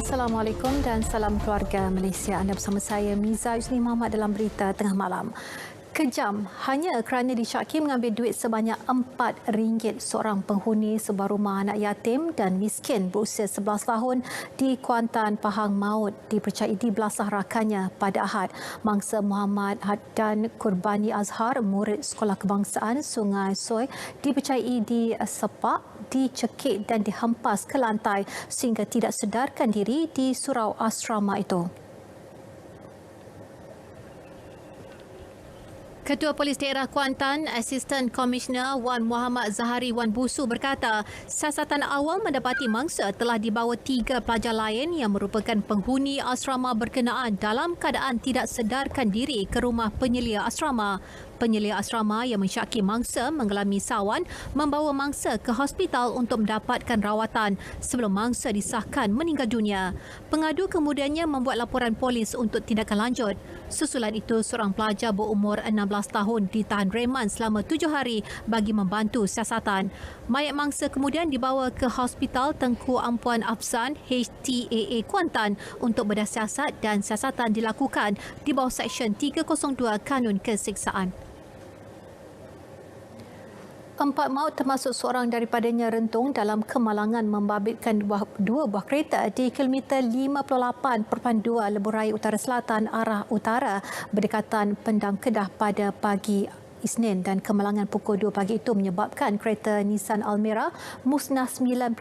Assalamualaikum dan salam keluarga Malaysia. Anda bersama saya Miza Yusni Muhammad dalam berita tengah malam. Kejam hanya kerana disyaki mengambil duit sebanyak RM4 seorang penghuni sebuah rumah anak yatim dan miskin berusia 11 tahun di Kuantan, Pahang Maut dipercayai dibelasah rakannya pada Ahad. Mangsa Muhammad Haddan Kurbani Azhar, murid Sekolah Kebangsaan Sungai Soi, dipercayai disepak, dicekik dan dihempas ke lantai sehingga tidak sedarkan diri di surau asrama itu. Ketua Polis Daerah Kuantan, Asisten Komisioner Wan Muhammad Zahari Wan Busu berkata, siasatan awal mendapati mangsa telah dibawa 3 pelajar lain yang merupakan penghuni asrama berkenaan dalam keadaan tidak sedarkan diri ke rumah penyelia asrama. Penyelia asrama yang mensyaki mangsa mengalami sawan membawa mangsa ke hospital untuk mendapatkan rawatan sebelum mangsa disahkan meninggal dunia. Pengadu kemudiannya membuat laporan polis untuk tindakan lanjut. Susulan itu, seorang pelajar berumur 16 tahun ditahan reman selama 7 hari bagi membantu siasatan. Mayat mangsa kemudian dibawa ke Hospital Tengku Ampuan Afzan HTAA Kuantan untuk bedah siasat dan siasatan dilakukan di bawah Seksyen 302 Kanun Kesiksaan. 4 maut termasuk seorang daripadanya rentung dalam kemalangan membabitkan dua buah kereta di kilometer 58.2 Lebuh Raya Utara Selatan arah utara berdekatan Pendang Kedah pada pagi Isnin, dan kemalangan pukul 2 pagi itu menyebabkan kereta Nissan Almera musnah 90%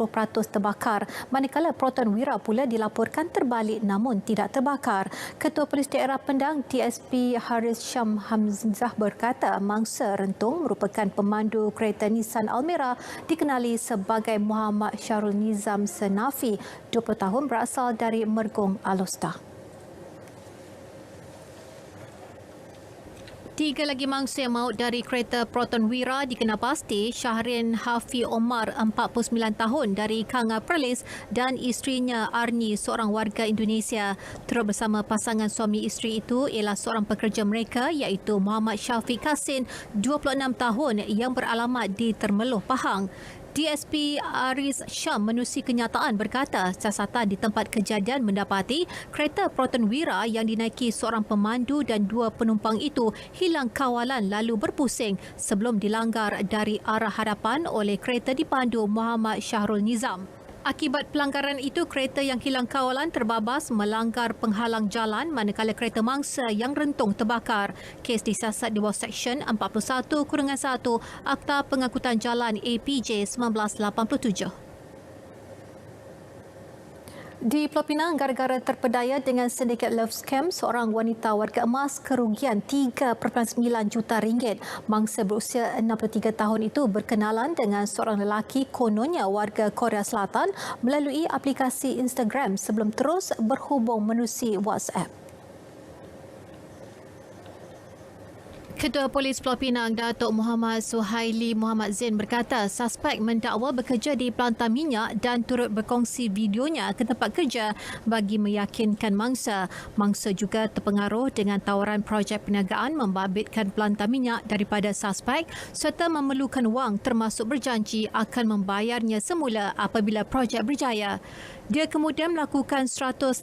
terbakar, manakala Proton Wira pula dilaporkan terbalik namun tidak terbakar. Ketua Polis Daerah Pendang DSP Haris Syam Hamzah berkata mangsa rentung merupakan pemandu kereta Nissan Almera dikenali sebagai Muhammad Syahrul Nizam Senafi, 20 tahun, berasal dari Mergong Alostar. 3 lagi mangsa yang maut dari kereta Proton Wira dikenal pasti Syahrin Hafi Omar, 49 tahun, dari Kanga Perlis, dan isterinya Arni, seorang warga Indonesia. Turut bersama pasangan suami isteri itu ialah seorang pekerja mereka iaitu Muhammad Syafiq Kasin, 26 tahun, yang beralamat di Termeloh, Pahang. DSP Aris Syam menerusi kenyataan berkata siasatan di tempat kejadian mendapati kereta Proton Wira yang dinaiki seorang pemandu dan 2 penumpang itu hilang kawalan lalu berpusing sebelum dilanggar dari arah hadapan oleh kereta dipandu Muhammad Syahrul Nizam. Akibat pelanggaran itu, kereta yang hilang kawalan terbabas melanggar penghalang jalan manakala kereta mangsa yang rentung terbakar. Kes disiasat di bawah Seksyen 41-1 Akta Pengangkutan Jalan APJ 1987. Di Pulau Pinang, gara-gara terpedaya dengan sindiket love scam, seorang wanita warga emas kerugian RM3.9 juta. Mangsa berusia 63 tahun itu berkenalan dengan seorang lelaki kononnya warga Korea Selatan melalui aplikasi Instagram sebelum terus berhubung menerusi WhatsApp. Ketua Polis Pulau Pinang, Datuk Muhammad Suhaili Muhammad Zain berkata suspek mendakwa bekerja di pelantar minyak dan turut berkongsi videonya ke tempat kerja bagi meyakinkan mangsa. Mangsa juga terpengaruh dengan tawaran projek perniagaan membabitkan pelantar minyak daripada suspek serta memerlukan wang termasuk berjanji akan membayarnya semula apabila projek berjaya. Dia kemudian melakukan 184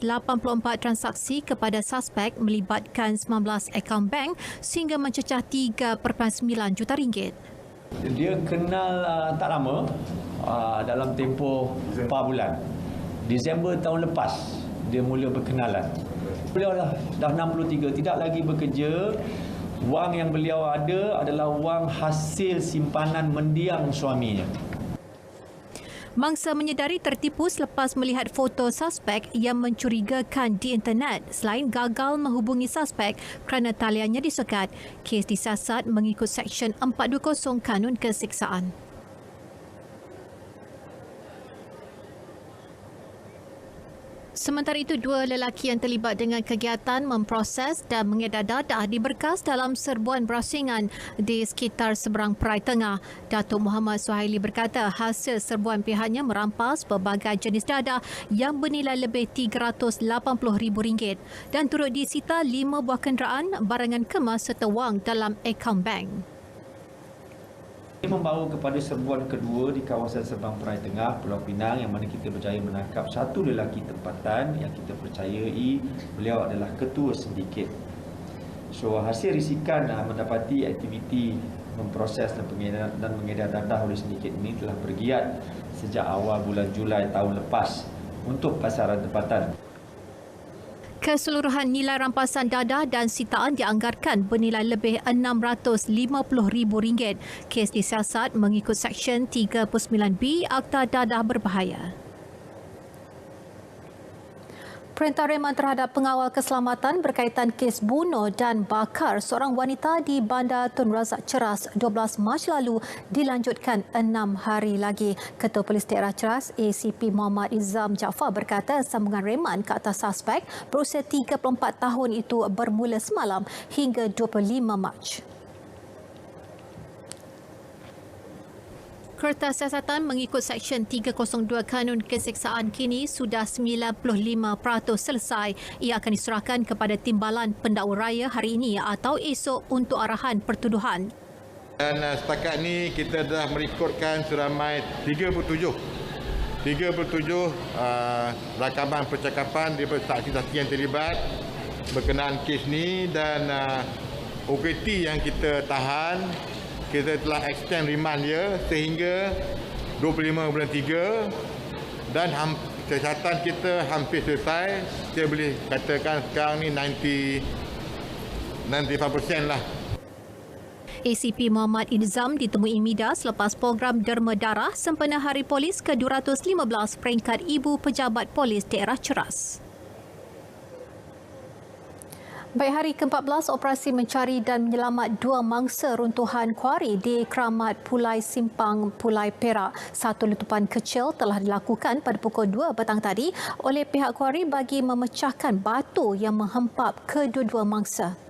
transaksi kepada suspek melibatkan 19 akaun bank sehingga mencecah RM3.9 juta. Dia kenal tak lama, dalam tempoh 4 bulan. Disember tahun lepas dia mula berkenalan. Beliau dah 63, tidak lagi bekerja. Wang yang beliau ada adalah wang hasil simpanan mendiang suaminya. Mangsa menyedari tertipu selepas melihat foto suspek yang mencurigakan di internet selain gagal menghubungi suspek kerana taliannya disekat. Kes disiasat mengikut Seksyen 420 Kanun Kesiksaan. Sementara itu, 2 lelaki yang terlibat dengan kegiatan memproses dan mengedar dadah diberkas dalam serbuan berasingan di sekitar seberang Perai Tengah. Datuk Muhammad Suhaili berkata hasil serbuan pihaknya merampas pelbagai jenis dadah yang bernilai lebih RM380,000 dan turut disita 5 buah kenderaan, barangan kemas serta wang dalam akaun bank. Ini membawa kepada serbuan kedua di kawasan Sabang Perai Tengah, Pulau Pinang, yang mana kita berjaya menangkap satu lelaki tempatan yang kita percayai beliau adalah ketua sindiket. So hasil risikan mendapati aktiviti memproses dan mengedar dadah oleh sindiket ini telah bergiat sejak awal bulan Julai tahun lepas untuk pasaran tempatan. Keseluruhan nilai rampasan dadah dan sitaan dianggarkan bernilai lebih RM650,000. Kes disiasat mengikut Seksyen 39B Akta Dadah Berbahaya. Perintah reman terhadap pengawal keselamatan berkaitan kes bunuh dan bakar seorang wanita di Bandar Tun Razak Ceras 12 Mac lalu dilanjutkan 6 hari lagi. Ketua Polis Daerah Ceras ACP Muhammad Izam Jaafar berkata sambungan reman ke atas suspek berusia 34 tahun itu bermula semalam hingga 25 Mac. Kertas siasatan mengikut Seksyen 302 Kanun Keseksaan kini sudah 95% selesai. Ia akan diserahkan kepada Timbalan Pendakwa Raya hari ini atau esok untuk arahan pertuduhan. Dan setakat ini kita dah merekodkan seramai 37 rakaman percakapan daripada saksi-saksi yang terlibat berkenaan kes ni, dan OKT yang kita tahan kita telah extend remand dia sehingga 25 bulan 3 dan siasatan kita hampir selesai. Saya boleh katakan sekarang ni 95% lah. ACP Muhammad Izam ditemui media selepas program Derma Darah sempena Hari Polis ke-215 peringkat Ibu Pejabat Polis Daerah Ceras. Baik, hari ke-14 operasi mencari dan menyelamat 2 mangsa runtuhan kuari di Keramat Pulai Simpang, Pulai Perak. Satu letupan kecil telah dilakukan pada pukul 2 petang tadi oleh pihak kuari bagi memecahkan batu yang menghempap kedua-dua mangsa.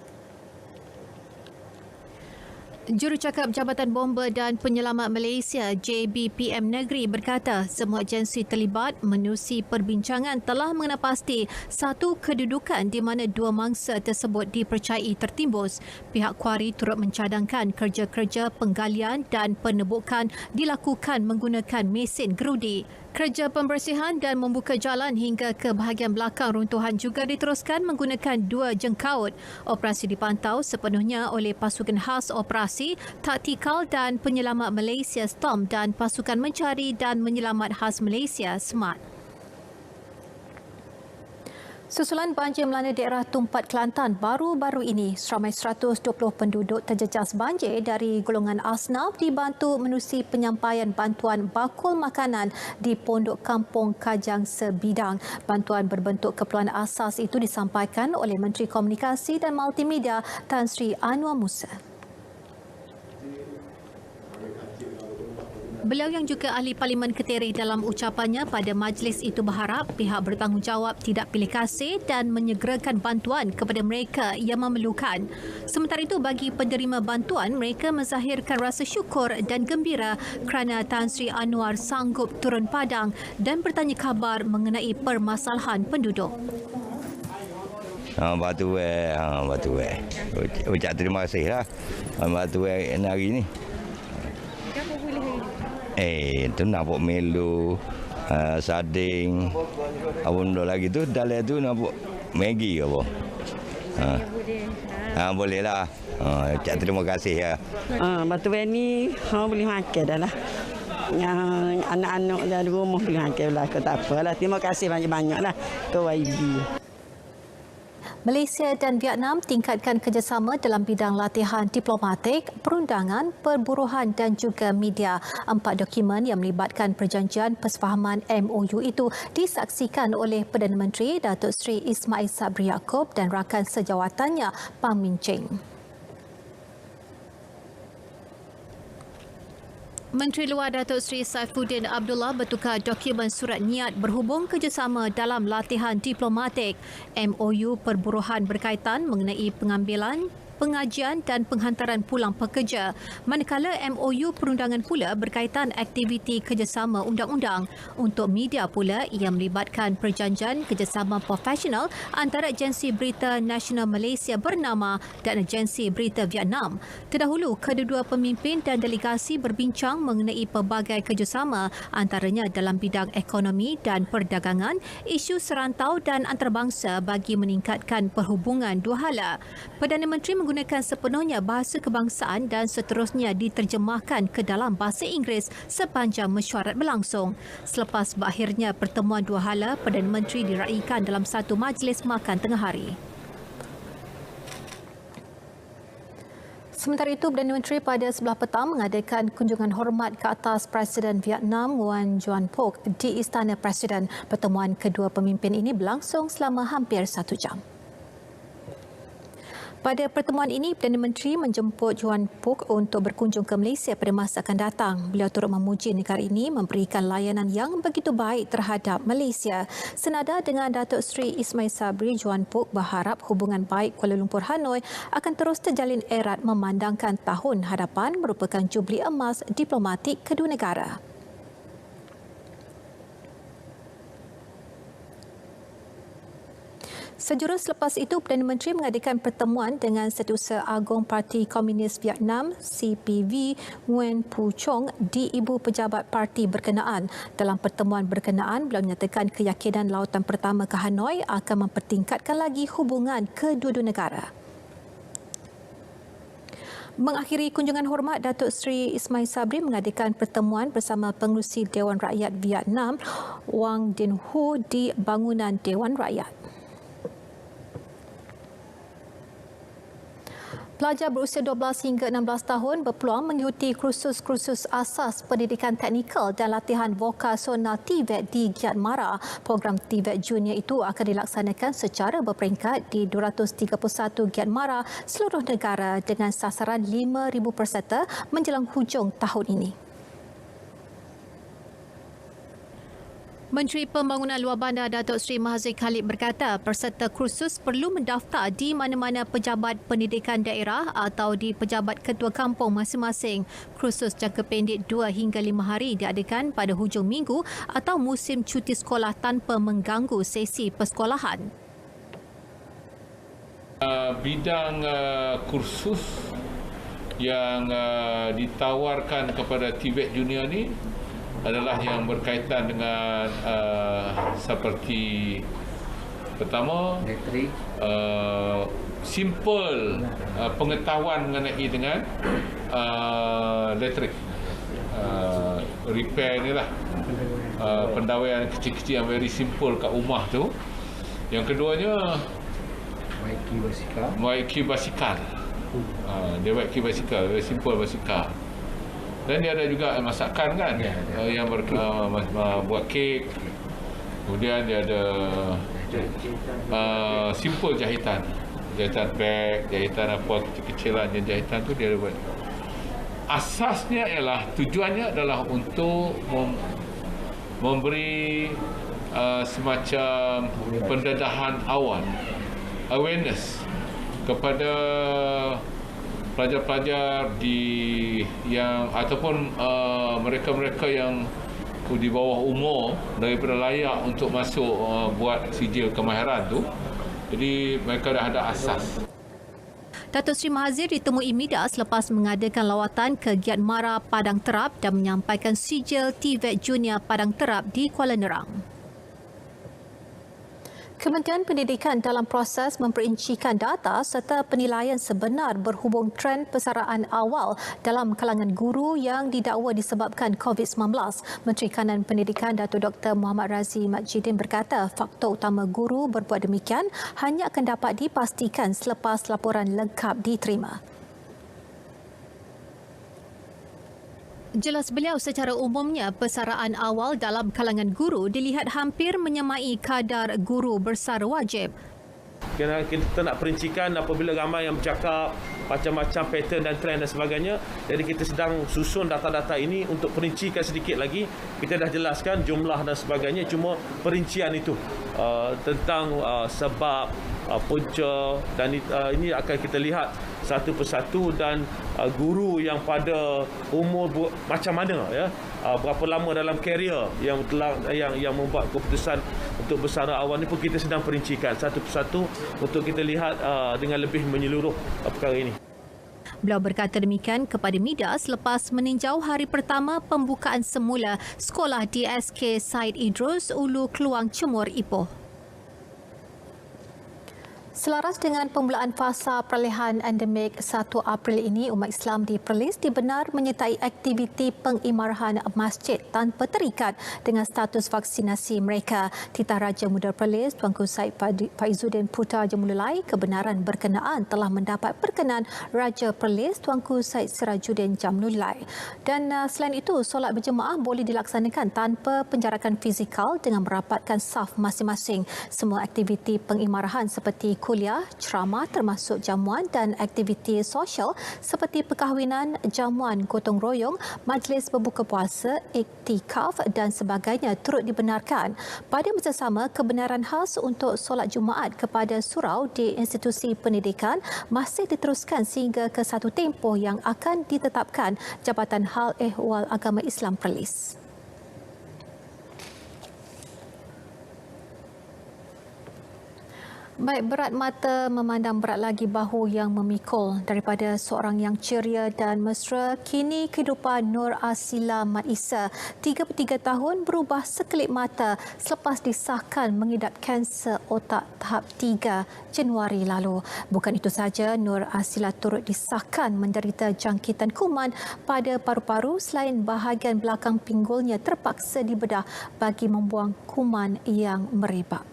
Jurucakap Jabatan Bomba dan Penyelamat Malaysia JBPM Negeri berkata semua agensi terlibat menerusi perbincangan telah mengenal pasti satu kedudukan di mana 2 mangsa tersebut dipercayai tertimbus. Pihak kuari turut mencadangkan kerja-kerja penggalian dan penebukan dilakukan menggunakan mesin gerudi. Kerja pembersihan dan membuka jalan hingga ke bahagian belakang runtuhan juga diteruskan menggunakan 2 jengkaut. Operasi dipantau sepenuhnya oleh Pasukan Khas Operasi, Taktikal dan Penyelamat Malaysia STOM dan Pasukan Mencari dan Menyelamat Khas Malaysia SMART. Susulan banjir melanda daerah Tumpat Kelantan baru-baru ini, seramai 120 penduduk terjejas banjir dari golongan asnaf dibantu menerusi penyampaian bantuan bakul makanan di Pondok Kampung Kajang Sebidang. Bantuan berbentuk keperluan asas itu disampaikan oleh Menteri Komunikasi dan Multimedia Tan Sri Anwar Musa. Beliau yang juga ahli Parlimen Ketiri dalam ucapannya pada majlis itu berharap pihak bertanggungjawab tidak pilih kasih dan menyegerakan bantuan kepada mereka yang memerlukan. Sementara itu bagi penerima bantuan, mereka menzahirkan rasa syukur dan gembira kerana Tan Sri Anwar sanggup turun padang dan bertanya khabar mengenai permasalahan penduduk. Batu ucap terima kasih lah batu hari ni. Itu nampak melu, sading, benda lagi tu dalam tu nampak Maggi apa. Boleh lah. Ucap terima kasih ya. Batu ni boleh makan dah lah. Yang anak-anak dari rumah boleh makan lah. Tak apalah. Terima kasih banyak-banyak lah ke YB. Malaysia dan Vietnam tingkatkan kerjasama dalam bidang latihan diplomatik, perundangan, perburuhan dan juga media. 4 dokumen yang melibatkan perjanjian persefahaman MOU itu disaksikan oleh Perdana Menteri Datuk Seri Ismail Sabri Yaakob dan rakan sejawatannya Pang Min Cheng. Menteri Luar Datuk Seri Saifuddin Abdullah bertukar dokumen surat niat berhubung kerjasama dalam latihan diplomatik. MOU perburuhan berkaitan mengenai pengambilan, pengajian dan penghantaran pulang pekerja. Manakala MOU perundangan pula berkaitan aktiviti kerjasama undang-undang. Untuk media pula, ia melibatkan perjanjian kerjasama profesional antara agensi berita nasional Malaysia bernama dan agensi berita Vietnam. Terdahulu, kedua-dua pemimpin dan delegasi berbincang mengenai pelbagai kerjasama antaranya dalam bidang ekonomi dan perdagangan, isu serantau dan antarabangsa bagi meningkatkan perhubungan dua hala. Perdana Menteri menggunakan sepenuhnya bahasa kebangsaan dan seterusnya diterjemahkan ke dalam bahasa Inggeris sepanjang mesyuarat berlangsung. Selepas berakhirnya pertemuan dua hala, Perdana Menteri diraikan dalam satu majlis makan tengah hari. Sementara itu, Perdana Menteri pada sebelah petang mengadakan kunjungan hormat ke atas Presiden Vietnam Nguyen Xuan Phuc di Istana Presiden. Pertemuan kedua pemimpin ini berlangsung selama hampir 1 jam. Pada pertemuan ini, Perdana Menteri menjemput Xuan Phuc untuk berkunjung ke Malaysia pada masa akan datang. Beliau turut memuji negara ini memberikan layanan yang begitu baik terhadap Malaysia. Senada dengan Datuk Seri Ismail Sabri, Xuan Phuc berharap hubungan baik Kuala Lumpur Hanoi akan terus terjalin erat memandangkan tahun hadapan merupakan jubli emas diplomatik kedua negara. Sejurus selepas itu, Perdana Menteri mengadakan pertemuan dengan Setiausaha Agong Parti Komunis Vietnam CPV Nguyen Phu Trong di Ibu Pejabat Parti berkenaan. Dalam pertemuan berkenaan, beliau menyatakan keyakinan lautan pertama ke Hanoi akan mempertingkatkan lagi hubungan kedua-dua negara. Mengakhiri kunjungan hormat, Datuk Seri Ismail Sabri mengadakan pertemuan bersama Pengerusi Dewan Rakyat Vietnam Wang Dinh Hu di bangunan Dewan Rakyat. Pelajar berusia 12 hingga 16 tahun berpeluang mengikuti kursus-kursus asas pendidikan teknikal dan latihan vokasional TVET di Giat Mara. Program TVET Junior itu akan dilaksanakan secara berperingkat di 231 Giat Mara seluruh negara dengan sasaran 5,000 peserta menjelang hujung tahun ini. Menteri Pembangunan Luar Bandar Datuk Seri Mahathir Khalid berkata peserta kursus perlu mendaftar di mana-mana pejabat pendidikan daerah atau di pejabat ketua kampung masing-masing. Kursus jangka pendek 2 hingga 5 hari diadakan pada hujung minggu atau musim cuti sekolah tanpa mengganggu sesi persekolahan. Bidang kursus yang ditawarkan kepada TVET Junior ni adalah yang berkaitan dengan seperti pertama simple pengetahuan mengenai dengan elektrik, repair ni lah, pendawaian kecil-kecil yang very simple kat rumah tu. Yang keduanya Waiki basikal. Dia waiki basikal, very simple basikal. Dan dia ada juga masakan kan, yang buat kek. Kemudian dia ada simple jahitan beg, jahitan apa kecil-kecilan jahitan tu dia ada buat. Asasnya ialah tujuannya adalah untuk memberi semacam pendedahan awal, awareness kepada pelajar-pelajar yang ataupun mereka-mereka yang di bawah umur daripada layak untuk masuk buat sijil kemahiran tu. Jadi mereka dah ada asas. Datuk Seri Mahathir ditemui media selepas mengadakan lawatan ke Giat Mara Padang Terap dan menyampaikan sijil TVET Junior Padang Terap di Kuala Nerang. Kementerian Pendidikan dalam proses memperincikan data serta penilaian sebenar berhubung trend persaraan awal dalam kalangan guru yang didakwa disebabkan COVID-19. Menteri Kanan Pendidikan Datuk Dr. Muhammad Razif Majidin berkata faktor utama guru berbuat demikian hanya akan dapat dipastikan selepas laporan lengkap diterima. Jelas beliau, secara umumnya persaraan awal dalam kalangan guru dilihat hampir menyamai kadar guru bersara wajib. Kita nak perincikan apabila ramai yang bercakap macam-macam pattern dan trend dan sebagainya. Jadi kita sedang susun data-data ini untuk perincikan sedikit lagi. Kita dah jelaskan jumlah dan sebagainya, cuma perincian itu tentang sebab, punca dan ini akan kita lihat satu persatu dan guru yang pada umur macam mana, ya, berapa lama dalam karier yang membuat keputusan untuk bersara awal ni pun kita sedang perincikan satu persatu untuk kita lihat dengan lebih menyeluruh perkara ini. Beliau berkata demikian kepada media selepas meninjau hari pertama pembukaan semula sekolah di SK Said Idrus, Ulu Keluang, Cemor, Ipoh. Selaras dengan pembulaan fasa peralihan endemik 1 April ini, umat Islam di Perlis dibenar menyertai aktiviti pengimarahan masjid tanpa terikat dengan status vaksinasi mereka. Titah Raja Muda Perlis, Tuanku Said Faizuddin Putra Jamululai, kebenaran berkenaan telah mendapat perkenan Raja Perlis, Tuanku Said Sirajuddin Jamululai. Dan selain itu, solat berjemaah boleh dilaksanakan tanpa penjarakan fizikal dengan merapatkan saf masing-masing. Semua aktiviti pengimarahan seperti kuliah, ceramah termasuk jamuan dan aktiviti sosial seperti perkahwinan, jamuan gotong royong, majlis berbuka puasa, iktikaf dan sebagainya turut dibenarkan. Pada masa sama, kebenaran khas untuk solat Jumaat kepada surau di institusi pendidikan masih diteruskan sehingga ke satu tempoh yang akan ditetapkan Jabatan Hal Ehwal Agama Islam Perlis. Baik, berat mata memandang berat lagi bahu yang memikul. Daripada seorang yang ceria dan mesra, kini kehidupan Nur Asila Mat Isa, 33 tahun, berubah sekelip mata selepas disahkan mengidap kanser otak tahap 3 Januari lalu. Bukan itu saja, Nur Asila turut disahkan menderita jangkitan kuman pada paru-paru selain bahagian belakang pinggulnya terpaksa dibedah bagi membuang kuman yang merebak.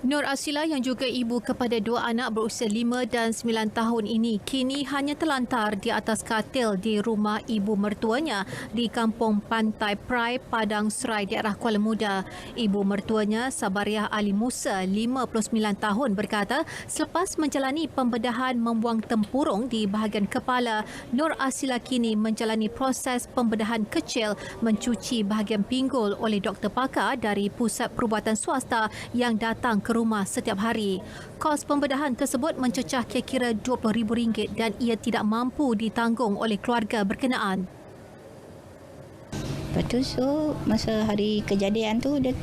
Nur Asila yang juga ibu kepada 2 anak berusia 5 dan 9 tahun ini kini hanya terlantar di atas katil di rumah ibu mertuanya di Kampung Pantai Prai, Padang Serai, daerah Kuala Muda. Ibu mertuanya, Sabariah Ali Musa, 59 tahun, berkata selepas menjalani pembedahan membuang tempurung di bahagian kepala, Nur Asila kini menjalani proses pembedahan kecil mencuci bahagian pinggul oleh doktor pakar dari pusat perubatan swasta yang datang ke rumah setiap hari. Kos pembedahan tersebut mencecah kira-kira RM20,000 dan ia tidak mampu ditanggung oleh keluarga berkenaan. Lepas tu, masa hari kejadian tu dia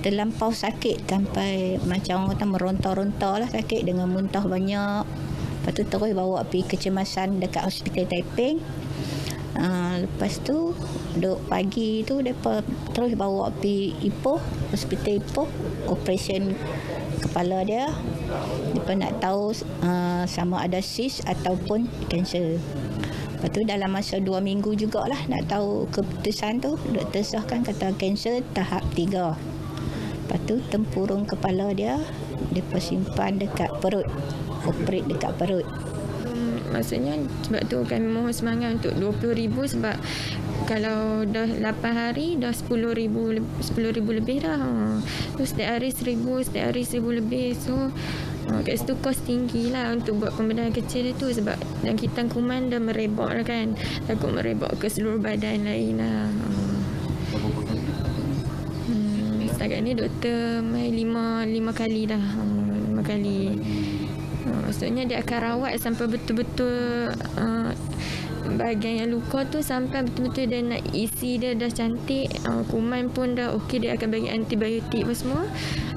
terlampau sakit sampai macam orang kata meronta-ronta lah, sakit dengan muntah banyak. Lepas tu terus bawa pergi kecemasan dekat Hospital Taiping. Lepas tu duk pagi tu mereka terus bawa pergi Ipoh, Hospital Ipoh, operasi kepala dia. Mereka nak tahu sama ada cyst ataupun kanser. Lepas tu dalam masa 2 minggu jugalah nak tahu keputusan tu. Doktor sahkan kata kanser tahap 3. Lepas tu tempurung kepala dia simpan dekat perut, operate dekat perut. Maksudnya sebab tu kami mohon semangat untuk RM20,000 sebab kalau dah 8 hari dah RM10,000 lebih dah. So setiap hari RM1,000, setiap hari RM1,000 lebih. So kat situ kos tinggi lah untuk buat pembedahan kecil itu sebab jangkitan kuman dah merebak lah kan. Takut merebak ke seluruh badan lain lah. Setakat ni doktor main 5 kali dah. 5 kali. Maksudnya dia akan rawat sampai betul-betul bahagian yang luka tu sampai betul-betul dia nak isi dia dah cantik, kuman pun dah okey, dia akan bagi antibiotik apa semua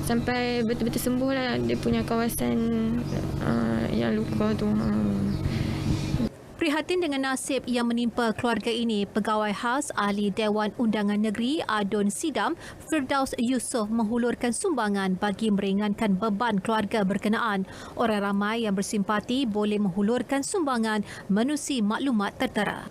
sampai betul-betul sembuh lah dia punya kawasan yang luka tu. Prihatin dengan nasib yang menimpa keluarga ini, Pegawai Khas Ahli Dewan Undangan Negeri Adun Sidam, Firdaus Yusof, menghulurkan sumbangan bagi meringankan beban keluarga berkenaan. Orang ramai yang bersimpati boleh menghulurkan sumbangan menerusi maklumat tertera.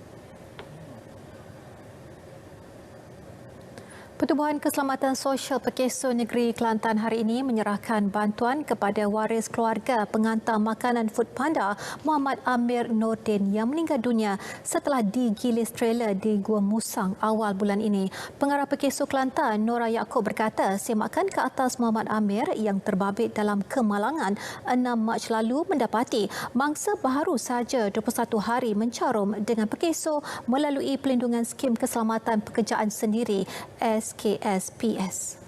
Pertubuhan Keselamatan Sosial Pekeso Negeri Kelantan hari ini menyerahkan bantuan kepada waris keluarga pengantar makanan Foodpanda Muhammad Amir Nordin yang meninggal dunia setelah digilis trailer di Gua Musang awal bulan ini. Pengarah Pekeso Kelantan Nora Yaakob berkata semakan ke atas Muhammad Amir yang terbabit dalam kemalangan 6 Mac lalu mendapati mangsa baharu saja 21 hari mencarum dengan Pekeso melalui pelindungan skim keselamatan pekerjaan sendiri SKSPS.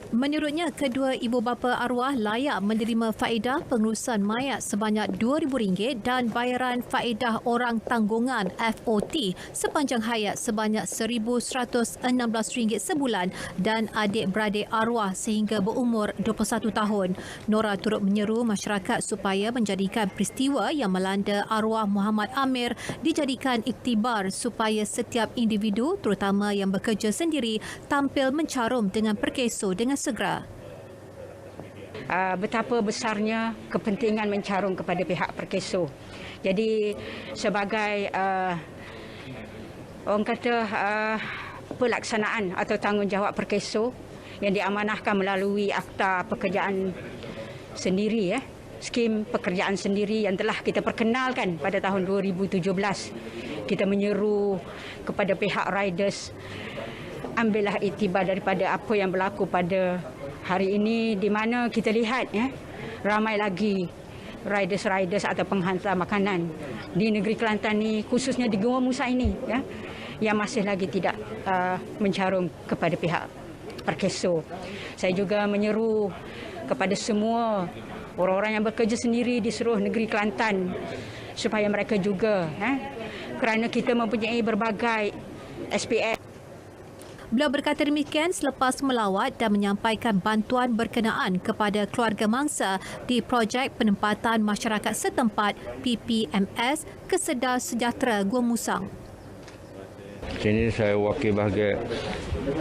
Menurutnya, kedua ibu bapa arwah layak menerima faedah pengurusan mayat sebanyak RM2,000 dan bayaran faedah orang tanggungan FOT sepanjang hayat sebanyak RM1,116 sebulan dan adik-beradik arwah sehingga berumur 21 tahun. Nora turut menyeru masyarakat supaya menjadikan peristiwa yang melanda arwah Muhammad Amir dijadikan iktibar supaya setiap individu terutama yang bekerja sendiri tampil mencarum dengan perkeso dengan segera. Betapa besarnya kepentingan mencarum kepada pihak perkeso. Jadi sebagai orang kata pelaksanaan atau tanggungjawab perkeso yang diamanahkan melalui Akta Pekerjaan Sendiri, skim pekerjaan sendiri yang telah kita perkenalkan pada tahun 2017. Kita menyeru kepada pihak riders, ambillah iktibar daripada apa yang berlaku pada hari ini, di mana kita lihat ramai lagi riders atau penghantar makanan di negeri Kelantan ni, khususnya di Gua Musa ini, yang masih lagi tidak mencarum kepada pihak perkeso. Saya juga menyeru kepada semua orang-orang yang bekerja sendiri di seluruh negeri Kelantan supaya mereka juga, kerana kita mempunyai berbagai SPF. Beliau berkata demikian selepas melawat dan menyampaikan bantuan berkenaan kepada keluarga mangsa di projek penempatan masyarakat setempat PPMS Kesedar Sejahtera Gua Musang. Sini saya wakil bahagian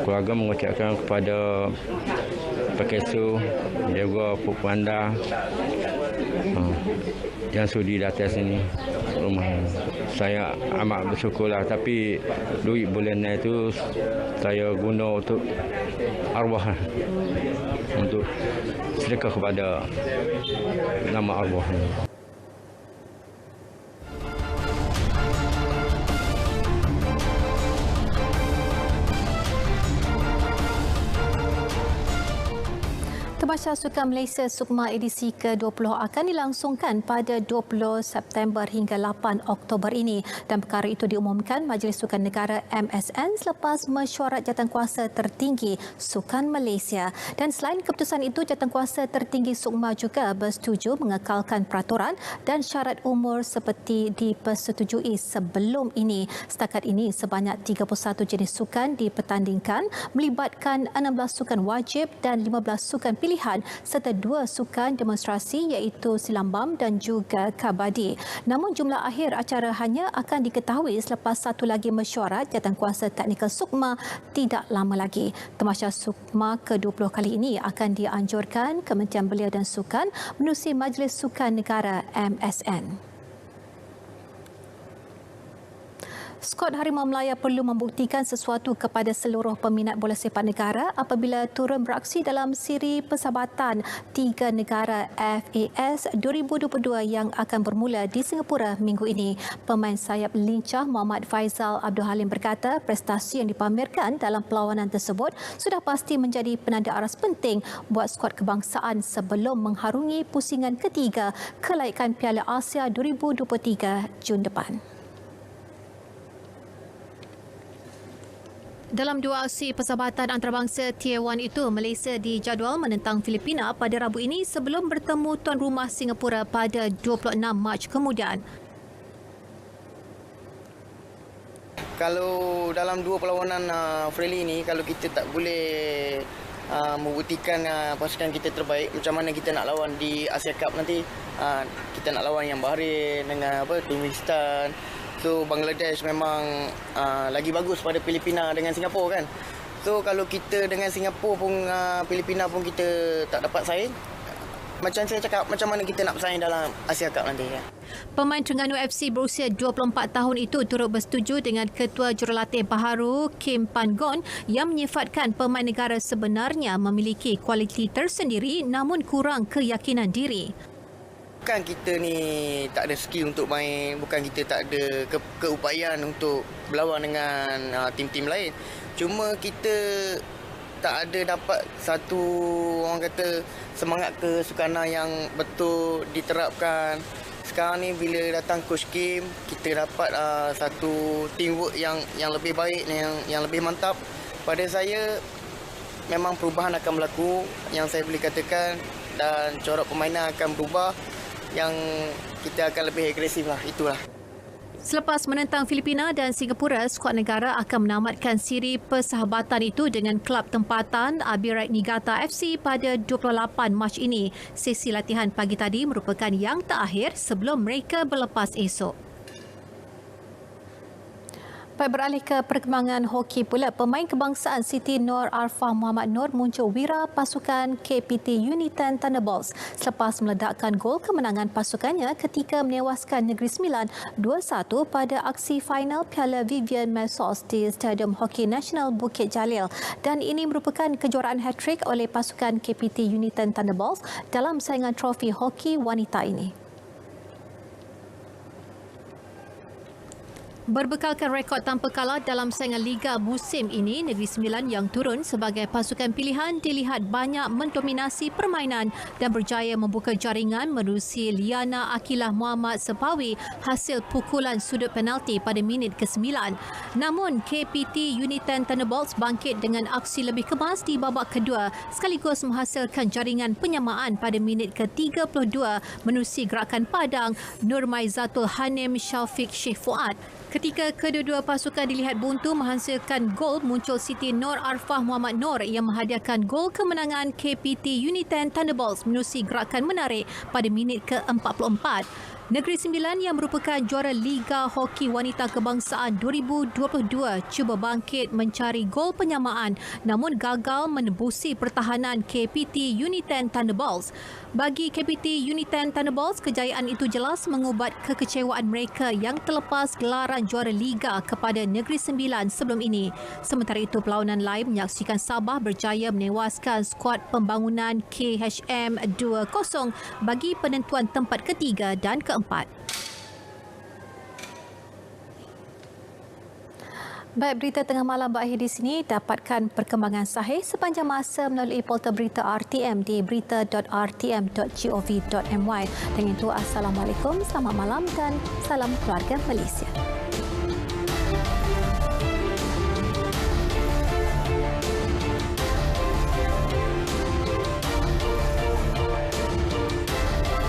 keluarga mengucapkan kepada perkeso juga Pupanda yang sudi datang sini rumah. Saya amat bersyukurlah, tapi duit bulanan itu saya guna untuk arwah, untuk sedekah kepada nama arwah. Tamasya Sukan Malaysia Sukma edisi ke-20 akan dilangsungkan pada 20 September hingga 8 Oktober ini dan perkara itu diumumkan Majlis Sukan Negara MSN selepas mesyuarat jawatankuasa tertinggi Sukan Malaysia. Dan selain keputusan itu, jawatankuasa tertinggi Sukma juga bersetuju mengekalkan peraturan dan syarat umur seperti dipersetujui sebelum ini. Setakat ini sebanyak 31 jenis sukan dipertandingkan melibatkan 16 sukan wajib dan 15 sukan pilihan serta 2 sukan demonstrasi iaitu silambam dan juga kabadi. Namun jumlah akhir acara hanya akan diketahui selepas satu lagi mesyuarat jawatankuasa teknikal Sukma tidak lama lagi. Tamasya Sukma ke-20 kali ini akan dianjurkan Kementerian Belia dan Sukan menerusi Majlis Sukan Negara MSN. Skuad Harimau Melaya perlu membuktikan sesuatu kepada seluruh peminat bola sepak negara apabila turun beraksi dalam siri persahabatan 3 negara FAS 2022 yang akan bermula di Singapura minggu ini. Pemain sayap lincah Muhammad Faizal Abdul Halim berkata prestasi yang dipamerkan dalam perlawanan tersebut sudah pasti menjadi penanda aras penting buat skuad kebangsaan sebelum mengharungi pusingan ketiga kelaikan Piala Asia 2023 Jun depan. Dalam 2 aksi persahabatan antarabangsa Tier 1 itu, Malaysia dijadual menentang Filipina pada Rabu ini sebelum bertemu tuan rumah Singapura pada 26 Mac kemudian. Kalau dalam 2 perlawanan friendly ini, kalau kita tak boleh membuktikan pasukan kita terbaik, macam mana kita nak lawan di Asia Cup nanti, kita nak lawan yang Bahrain dengan Turkmenistan. So Bangladesh memang lagi bagus pada Filipina dengan Singapura kan. So kalau kita dengan Singapura pun Filipina pun kita tak dapat saing, macam saya cakap, macam mana kita nak bersaing dalam Asia Cup nanti kan. Pemain Terengganu FC berusia 24 tahun itu turut bersetuju dengan Ketua Jurulatih baharu Kim Pan-gon yang menyifatkan pemain negara sebenarnya memiliki kualiti tersendiri namun kurang keyakinan diri. Bukan kita ni tak ada skill untuk main, bukan kita tak ada keupayaan untuk berlawan dengan tim-tim lain. Cuma kita tak ada dapat satu, orang kata, semangat kesukanan yang betul diterapkan. Sekarang ni bila datang Coach Kim, kita dapat satu teamwork yang lebih baik, yang lebih mantap. Pada saya, memang perubahan akan berlaku yang saya boleh katakan, dan corak permainan akan berubah yang kita akan lebih agresif lah. Itulah. Selepas menentang Filipina dan Singapura, skuad negara akan menamatkan siri persahabatan itu dengan klub tempatan Abirat Niigata FC pada 28 Mac ini. Sesi latihan pagi tadi merupakan yang terakhir sebelum mereka berlepas esok. Baik, beralih ke perkembangan hoki pula. Pemain kebangsaan Siti Nur Arfah Muhammad Nur muncul wira pasukan KPT Unitan Thunderbolts selepas meledakkan gol kemenangan pasukannya ketika menewaskan Negeri Sembilan 2-1 pada aksi final Piala Vivian Mesos di Stadium Hoki Nasional Bukit Jalil. Dan ini merupakan kejuaraan hat-trick oleh pasukan KPT Unitan Thunderbolts dalam saingan trofi hoki wanita ini. Berbekalkan rekod tanpa kalah dalam saingan Liga musim ini, Negeri Sembilan yang turun sebagai pasukan pilihan dilihat banyak mendominasi permainan dan berjaya membuka jaringan menerusi Liana Akilah Muhammad Sepawi hasil pukulan sudut penalti pada minit ke-9. Namun, KPT Unitan Thunderbolts bangkit dengan aksi lebih kemas di babak kedua sekaligus menghasilkan jaringan penyamaan pada minit ke-32 menerusi gerakan padang Nurmaizatul Hanim Syafiq Syekh Fuad. Ketika kedua-dua pasukan dilihat buntu menghasilkan gol, muncul Siti Nur Arfah Muhammad Nur yang menghadiahkan gol kemenangan KPT Unitan Thunderbolts menerusi gerakan menarik pada minit ke-44. Negeri Sembilan yang merupakan juara Liga Hoki Wanita Kebangsaan 2022 cuba bangkit mencari gol penyamaan namun gagal menembusi pertahanan KPT Unitan Thunderbolts. Bagi KPT Unitan Thunderbolts, kejayaan itu jelas mengubat kekecewaan mereka yang terlepas gelaran juara Liga kepada Negeri Sembilan sebelum ini. Sementara itu, perlawanan lain menyaksikan Sabah berjaya menewaskan skuad pembangunan KHM 2-0 bagi penentuan tempat ketiga dan keempat. Baik, berita tengah malam berakhir di sini. Dapatkan perkembangan sahih sepanjang masa melalui portal berita RTM di berita.rtm.gov.my. Dengan itu, Assalamualaikum, selamat malam dan salam keluarga Malaysia.